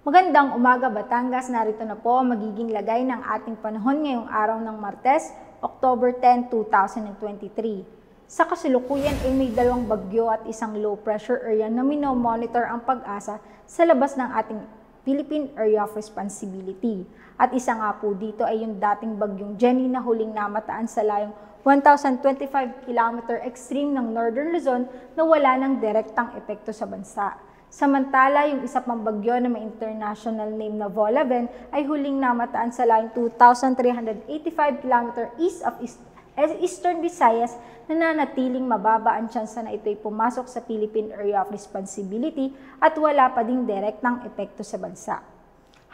Magandang umaga Batangas, narito na po ang magiging lagay ng ating panahon ngayong araw ng Martes, October 10, 2023. Sa kasalukuyan ay may dalawang bagyo at isang low pressure area na minomonitor ang pag-asa sa labas ng ating Philippine Area of Responsibility. At isa nga po dito ay yung dating bagyong Jenny na huling namataan sa layong 1,025 km extreme ng Northern Luzon na wala ng direktang epekto sa bansa. Samantala, yung isa pang bagyo na may international name na Volaven ay huling namataan sa layong 2,385 km east of Eastern Visayas na nanatiling mababa ang tsansa na ito'y pumasok sa Philippine Area of Responsibility at wala pa ding direktang epekto sa bansa.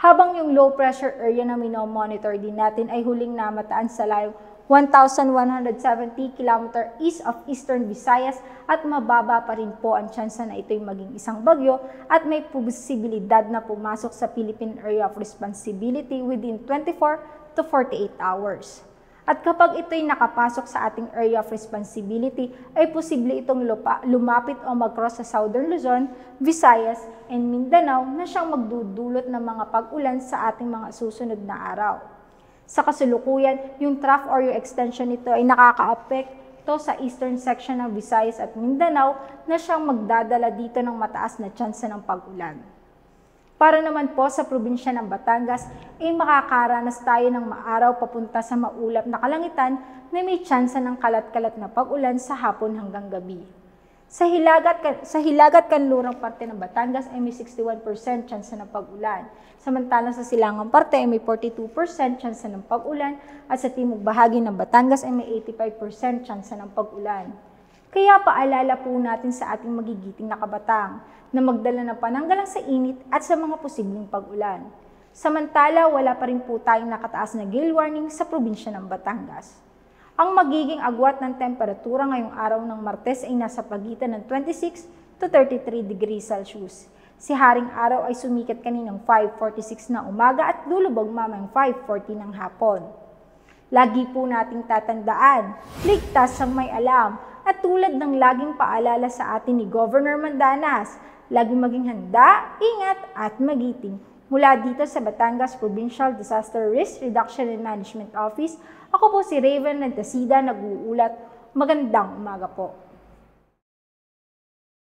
Habang yung low pressure area na minomonitor din natin ay huling namataan sa layong 1,170 km east of Eastern Visayas at mababa pa rin po ang tsansa na ito'y maging isang bagyo at may posibilidad na pumasok sa Philippine Area of Responsibility within 24 to 48 hours. At kapag ito'y nakapasok sa ating Area of Responsibility, ay posible itong lumapit o mag-cross sa Southern Luzon, Visayas, and Mindanao na siyang magdudulot ng mga pag-ulan sa ating mga susunod na araw. Sa kasalukuyan, yung trough or yung extension nito ay nakaka-apekto sa eastern section ng Visayas at Mindanao na siyang magdadala dito ng mataas na tsansa ng pag-ulan. Para naman po sa probinsya ng Batangas, ay makakaranas tayo ng maaraw papunta sa maulap na kalangitan na may tsansa ng kalat-kalat na pag-ulan sa hapon hanggang gabi. Sa hilagat kanlurang parte ng Batangas ay may 61% tsansa ng pag-ulan. Samantalang sa silangang parte ay may 42% tsansa ng pag-ulan at sa timog bahagi ng Batangas ay may 85% tsansa ng pag-ulan. Kaya paalala po natin sa ating magigiting na kabatang na magdala ng pananggalang sa init at sa mga posibleng pag-ulan. Samantala, wala pa rin po tayong nakataas na gale warning sa probinsya ng Batangas. Ang magiging agwat ng temperatura ngayong araw ng Martes ay nasa pagitan ng 26 to 33 degrees Celsius. Si Haring Araw ay sumikat kaninang 5:46 na umaga at lulubog mamayang 5:40 ng hapon. Lagi po nating tatandaan, ligtas ang may alam at tulad ng laging paalala sa atin ni Governor Mandanas, laging maging handa, ingat at magiting. Mula dito sa Batangas Provincial Disaster Risk Reduction and Management Office, ako po si Raven Nagtasida, nag-uulat. Magandang umaga po.